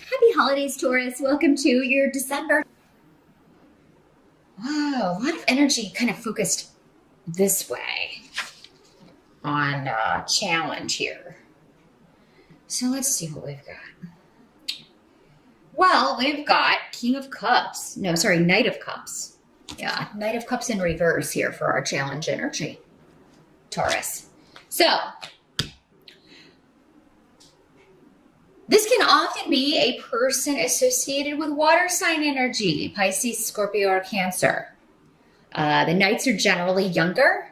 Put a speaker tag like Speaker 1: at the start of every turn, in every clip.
Speaker 1: Happy holidays, Taurus. Welcome to your December. Wow, a lot of energy kind of focused this way on challenge here. So let's see what we've got. Well, we've got King of Cups. No, sorry, Knight of Cups. Yeah, Knight of Cups in reverse here for our challenge energy, Taurus. So this can often be a person associated with water sign energy, Pisces, Scorpio, or Cancer. The Knights are generally younger,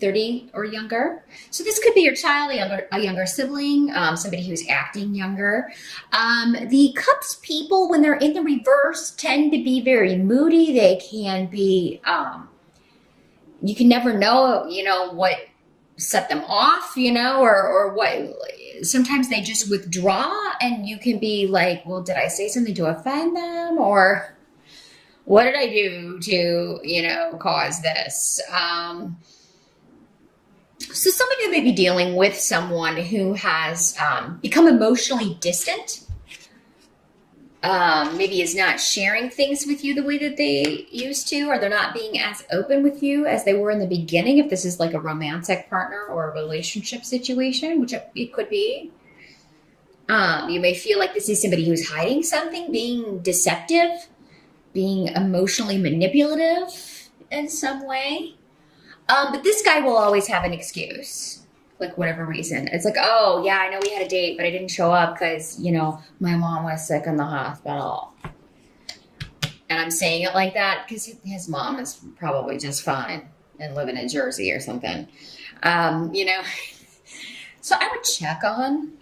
Speaker 1: 30 or younger. So this could be your child, a younger sibling, somebody who's acting younger. The Cups people, when they're in the reverse, tend to be very moody. They can be, you can never know, what set them off, or what. Sometimes they just withdraw and you can be like, well, did I say something to offend them? Or what did I do to, cause this? So some of you may be dealing with someone who has become emotionally distant. Maybe is not sharing things with you the way that they used to, or they're not being as open with you as they were in the beginning, if this is like a romantic partner or a relationship situation, which it could be. You may feel like this is somebody who's hiding something, being deceptive, being emotionally manipulative in some way. But this guy will always have an excuse, like whatever reason. It's like, oh, yeah, I know we had a date, but I didn't show up because, my mom was sick in the hospital. And I'm saying it like that because his mom is probably just fine and living in Jersey or something. So I would check on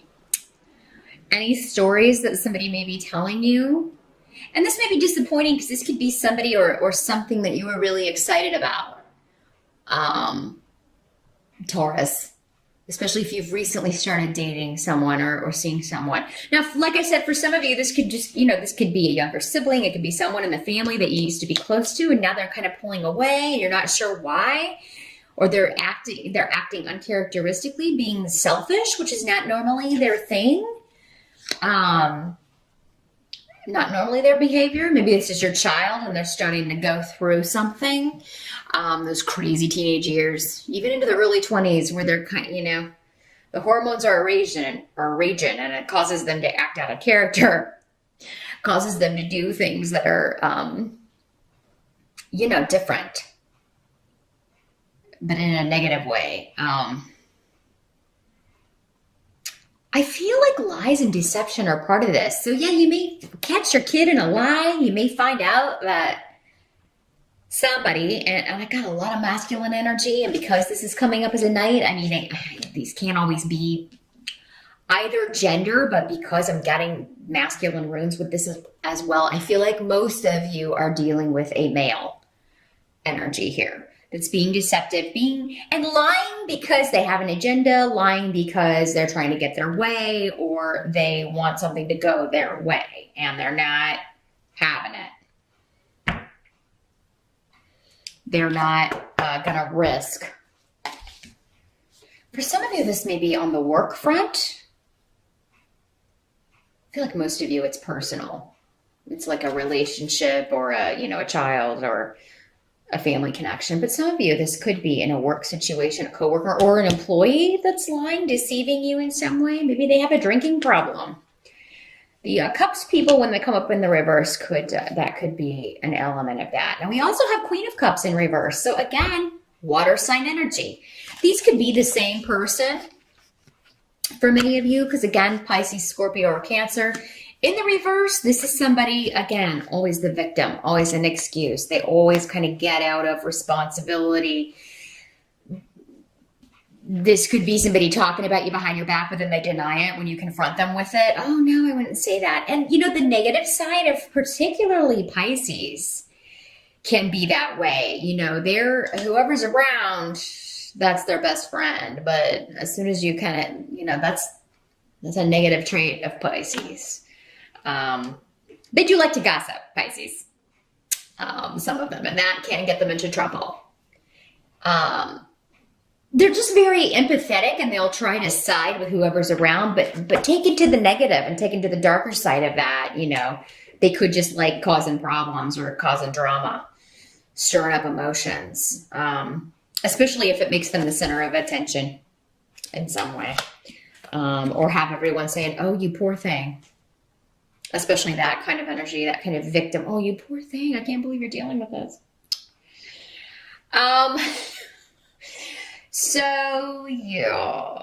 Speaker 1: any stories that somebody may be telling you. And this may be disappointing because this could be somebody or something that you were really excited about. Taurus, especially if you've recently started dating someone or seeing someone. Now, like I said, for some of you, this could just, this could be a younger sibling. It could be someone in the family that you used to be close to, and now they're kind of pulling away and you're not sure why, or they're acting uncharacteristically, being selfish, which is not normally their thing. Not normally their behavior. Maybe it's just your child and they're starting to go through something. Those crazy teenage years, even into the early 20s, where they're kind, the hormones are raging, and it causes them to act out of character, causes them to do things that are, different, but in a negative way. I feel like lies and deception are part of this. So yeah, you may catch your kid in a lie. You may find out that somebody, and I got a lot of masculine energy, and because this is coming up as a night, these can't always be either gender, but because I'm getting masculine runes with this as well, I feel like most of you are dealing with a male energy here that's being deceptive, and lying because they have an agenda, lying because they're trying to get their way, or they want something to go their way and they're not having it. They're not gonna risk. For some of you, this may be on the work front. I feel like most of you, it's personal. It's like a relationship or a child or a family connection. But some of you, this could be in a work situation, a coworker or an employee that's lying, deceiving you in some way. Maybe they have a drinking problem. The Cups people, when they come up in the reverse, that could be an element of that. And we also have Queen of Cups in reverse. So again, water sign energy. These could be the same person for many of you, because again, Pisces, Scorpio, or Cancer. In the reverse, this is somebody, again, always the victim, always an excuse. They always kind of get out of responsibility. This could be somebody talking about you behind your back, but then they deny it when you confront them with it. Oh, no, I wouldn't say that. And, the negative side of particularly Pisces can be that way. Whoever's around, that's their best friend. But as soon as you kind of, that's a negative trait of Pisces. They do like to gossip, Pisces. Some of them, and that can get them into trouble. they're just very empathetic and they'll try to side with whoever's around, but take it to the negative and take it to the darker side of that, they could just like causing problems or causing drama, stirring up emotions, especially if it makes them the center of attention in some way, or have everyone saying, oh, you poor thing, especially that kind of energy, that kind of victim. Oh, you poor thing. I can't believe you're dealing with this. So yeah,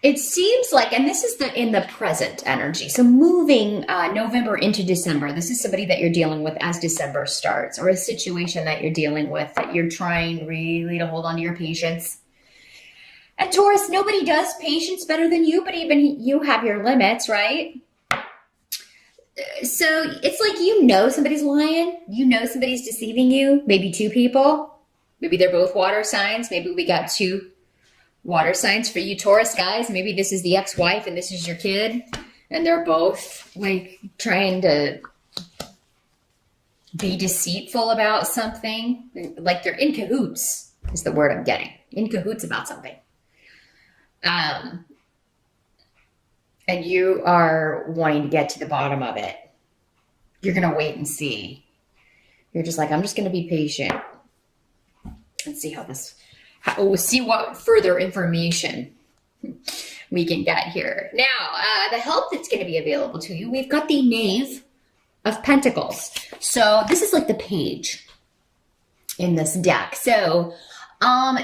Speaker 1: it seems like, and this is in the present energy. So moving November into December, this is somebody that you're dealing with as December starts, or a situation that you're dealing with that you're trying really to hold on to your patience. And Taurus, nobody does patience better than you, but even you have your limits, right? So it's like, somebody's lying, somebody's deceiving you, maybe two people, maybe they're both water signs, maybe we got two water signs for you Taurus guys, maybe this is the ex-wife and this is your kid, and they're both like trying to be deceitful about something, like they're in cahoots is the word I'm getting, in cahoots about something. And you are wanting to get to the bottom of it. You're going to wait and see. You're just like, I'm just going to be patient and see see what further information we can get here. Now, the help that's going to be available to you, we've got the Knave of Pentacles. So this is like the page in this deck. So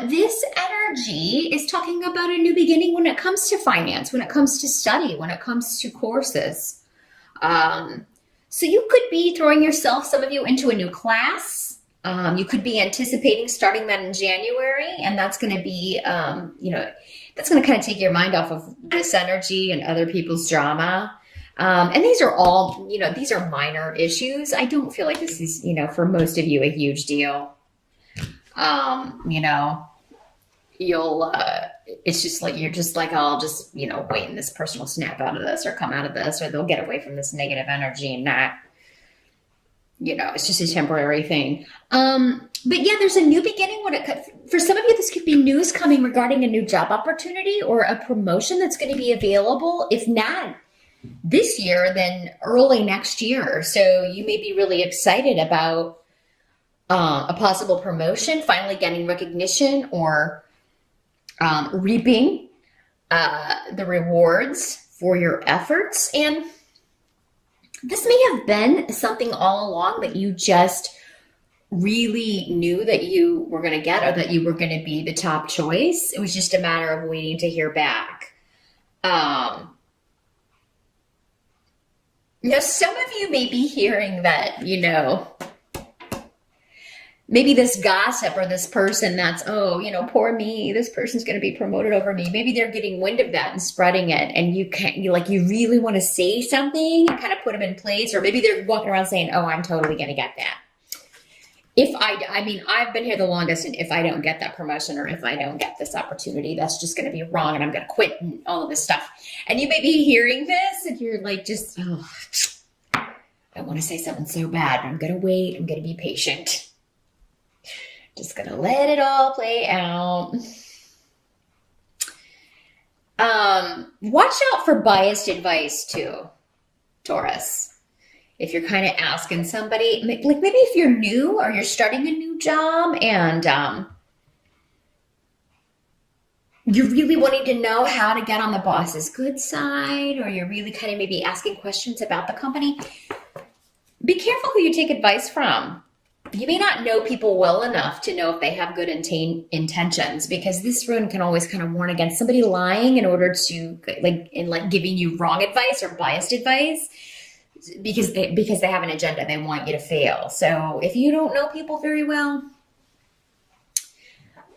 Speaker 1: this energy is talking about a new beginning when it comes to finance, when it comes to study, when it comes to courses. So you could be throwing some of you into a new class. You could be anticipating starting that in January, and that's going to be, that's going to kind of take your mind off of this energy and other people's drama. And these are all, these are minor issues. I don't feel like this is, for most of you, a huge deal. It's just like, you're just like, I'll just, wait, and this person will snap out of this or come out of this, or they'll get away from this negative energy and not, it's just a temporary thing. But yeah, there's a new beginning for some of you, this could be news coming regarding a new job opportunity or a promotion that's going to be available. If not this year, then early next year. So you may be really excited about a possible promotion, finally getting recognition, or reaping the rewards for your efforts. And this may have been something all along that you just really knew that you were going to get, or that you were going to be the top choice. It was just a matter of waiting to hear back. Now, some of you may be hearing that, maybe this gossip or this person that's, poor me, this person's going to be promoted over me. Maybe they're getting wind of that and spreading it. And you really want to say something and kind of put them in place. Or maybe they're walking around saying, oh, I'm totally going to get that. I've been here the longest, and if I don't get that promotion, or if I don't get this opportunity, that's just going to be wrong, and I'm going to quit and all of this stuff. And you may be hearing this and you're like, just, I want to say something so bad. I'm going to wait. I'm going to be patient. Just going to let it all play out. Watch out for biased advice too, Taurus. If you're kind of asking somebody, like maybe if you're new or you're starting a new job and you're really wanting to know how to get on the boss's good side, or you're really kind of maybe asking questions about the company, be careful who you take advice from. You may not know people well enough to know if they have good intentions, because this rune can always kind of warn against somebody lying in order to giving you wrong advice or biased advice, because they have an agenda. They want you to fail. So if you don't know people very well,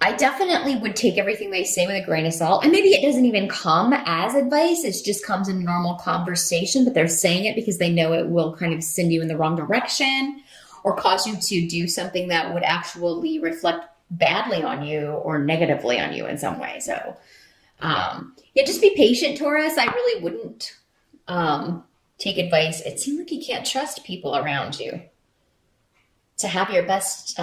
Speaker 1: I definitely would take everything they say with a grain of salt. And maybe it doesn't even come as advice. It just comes in normal conversation, but they're saying it because they know it will kind of send you in the wrong direction, or cause you to do something that would actually reflect badly on you or negatively on you in some way. So, just be patient, Taurus. I really wouldn't take advice. It seems like you can't trust people around you to have your best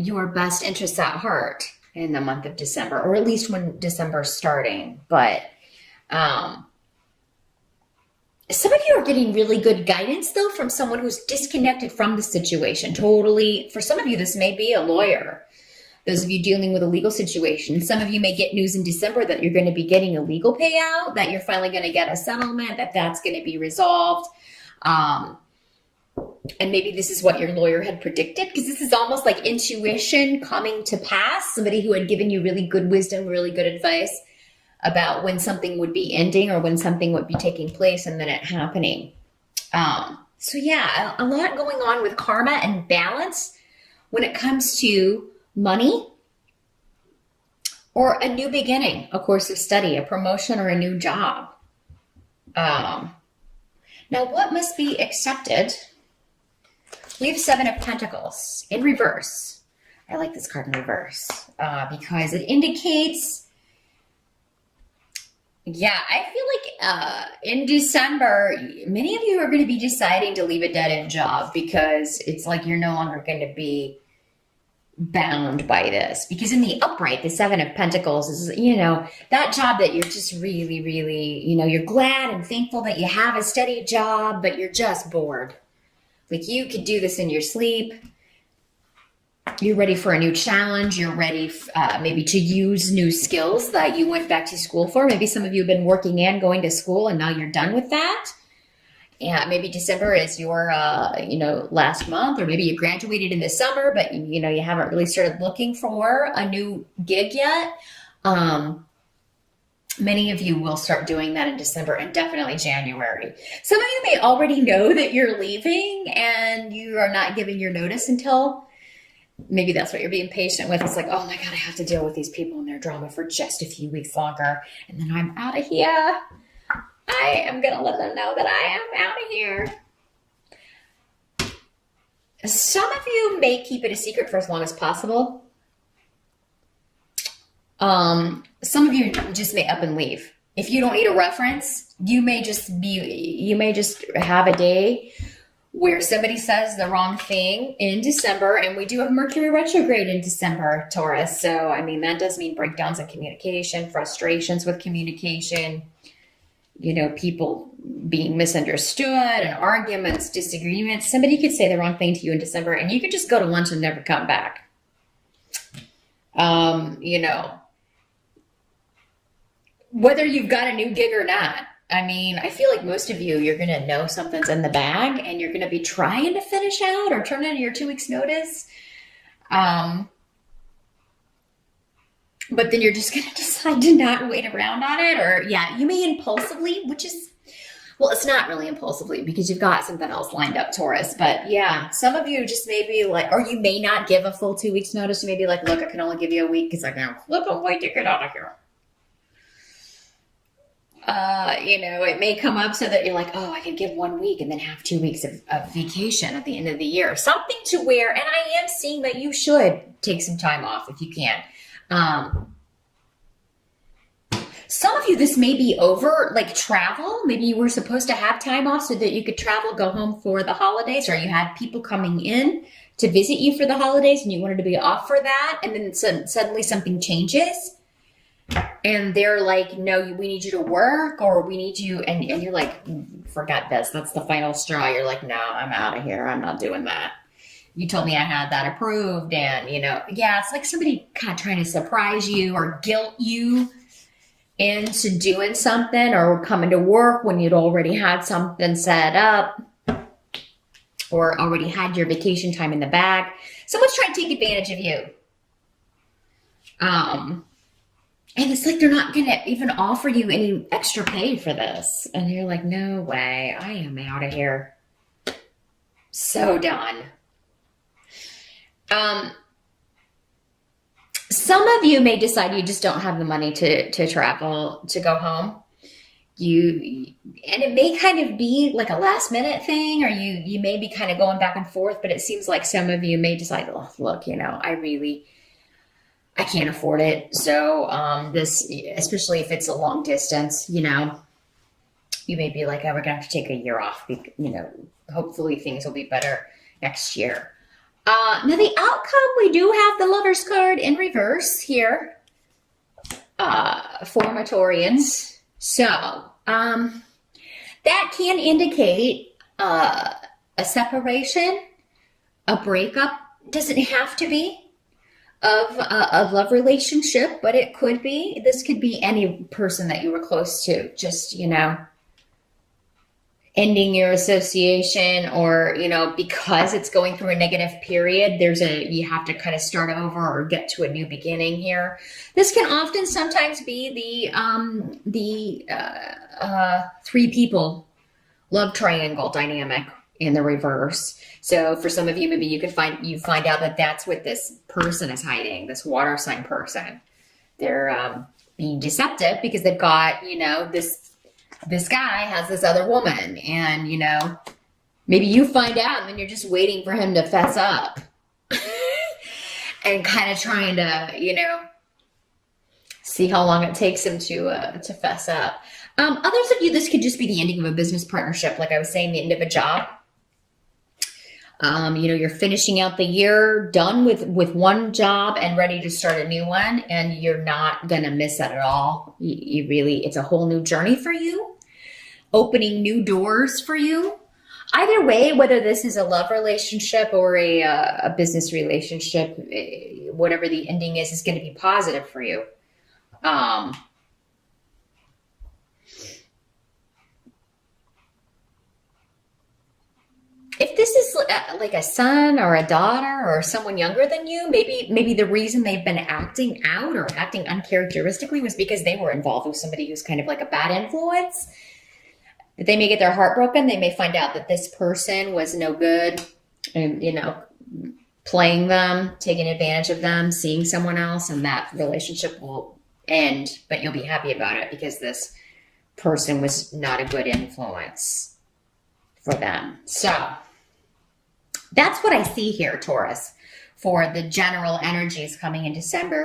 Speaker 1: your best interests at heart in the month of December, or at least when December's starting. But some of you are getting really good guidance, though, from someone who's disconnected from the situation. Totally. For some of you, this may be a lawyer. Those of you dealing with a legal situation. Some of you may get news in December that you're going to be getting a legal payout, that you're finally going to get a settlement, that's going to be resolved. And maybe this is what your lawyer had predicted, because this is almost like intuition coming to pass. Somebody who had given you really good wisdom, really good advice about when something would be ending or when something would be taking place, and then it happening. So yeah, a lot going on with karma and balance when it comes to money or a new beginning, a course of study, a promotion, or a new job. Now, what must be accepted? We have 7 of Pentacles in reverse. I like this card in reverse because it indicates, yeah, I feel like in December, many of you are going to be deciding to leave a dead-end job because it's like you're no longer going to be bound by this. Because in the upright, the 7 of Pentacles is, that job that you're just really, really, you're glad and thankful that you have a steady job, but you're just bored. Like you could do this in your sleep. You're ready for a new challenge. You're ready maybe to use new skills that you went back to school for. Maybe some of you have been working and going to school and now you're done with that. Yeah, maybe December is your, last month, or maybe you graduated in the summer, but you haven't really started looking for a new gig yet. Many of you will start doing that in December and definitely January. Some of you may already know that you're leaving and you are not giving your notice until, maybe that's what you're being patient with. It's like, oh my God, I have to deal with these people and their drama for just a few weeks longer. And then I'm out of here. I am going to let them know that I am out of here. Some of you may keep it a secret for as long as possible. Some of you just may up and leave. If you don't need a reference, you may just have a day where somebody says the wrong thing in December, and we do have Mercury retrograde in December, Taurus. So, that does mean breakdowns in communication, frustrations with communication, people being misunderstood and arguments, disagreements. Somebody could say the wrong thing to you in December and you could just go to lunch and never come back. Whether you've got a new gig or not. I feel like most of you, you're going to know something's in the bag and you're going to be trying to finish out or turn in your 2 weeks notice. But then you're just going to decide to not wait around on it. Or yeah, you may impulsively, which is, well, it's not really impulsively because you've got something else lined up, Taurus. But yeah, some of you just may be like, or you may not give a full 2 weeks notice. You may be like, look, I can only give you a week because I can flip a way to get out of here. It may come up so that you're like, oh, I can give 1 week and then have 2 weeks of vacation at the end of the year. Something to where, and I am seeing that you should take some time off if you can. Some of you, this may be over, like travel. Maybe you were supposed to have time off so that you could travel, go home for the holidays, or you had people coming in to visit you for the holidays and you wanted to be off for that. And then suddenly something changes and they're like, no, we need you to work, or we need you. And you're like, forgot this. That's the final straw. You're like, no, I'm out of here. I'm not doing that. You told me I had that approved. And, yeah, it's like somebody kind of trying to surprise you or guilt you into doing something or coming to work when you'd already had something set up or already had your vacation time in the bag. Someone's trying to take advantage of you. And it's like they're not going to even offer you any extra pay for this. And you're like, no way. I am out of here. So done. Some of you may decide you just don't have the money to travel, to go home. And it may kind of be like a last minute thing, or you may be kind of going back and forth, but it seems like some of you may decide, oh, look, I can't afford it. So, this, especially if it's a long distance, you may be like, oh, we're going to have to take a year off. Hopefully things will be better next year. Now the outcome, we do have the Lover's card in reverse here for Taurians. So that can indicate a separation, a breakup. Doesn't have to be of a love relationship, but it could be. This could be any person that you were close to, just, ending your association, or, because it's going through a negative period, you have to kind of start over or get to a new beginning here. This can often sometimes be the three people love triangle dynamic in the reverse. So for some of you, maybe you find out that that's what this person is hiding, this water sign person. They're being deceptive because they've got, this guy has this other woman, and, maybe you find out and then you're just waiting for him to fess up and kind of trying to, see how long it takes him to fess up. Others of you, this could just be the ending of a business partnership. Like I was saying, the end of a job. You're finishing out the year, done with one job and ready to start a new one, and you're not going to miss that at all. It's a whole new journey for you, opening new doors for you. Either way, whether this is a love relationship or a business relationship, whatever the ending is going to be positive for you. If this is like a son or a daughter or someone younger than you, maybe the reason they've been acting out or acting uncharacteristically was because they were involved with somebody who's kind of like a bad influence. That they may get their heart broken. They may find out that this person was no good, and playing them, taking advantage of them, seeing someone else, and that relationship will end. But you'll be happy about it because this person was not a good influence for them. So that's what I see here, Taurus, for the general energies coming in December.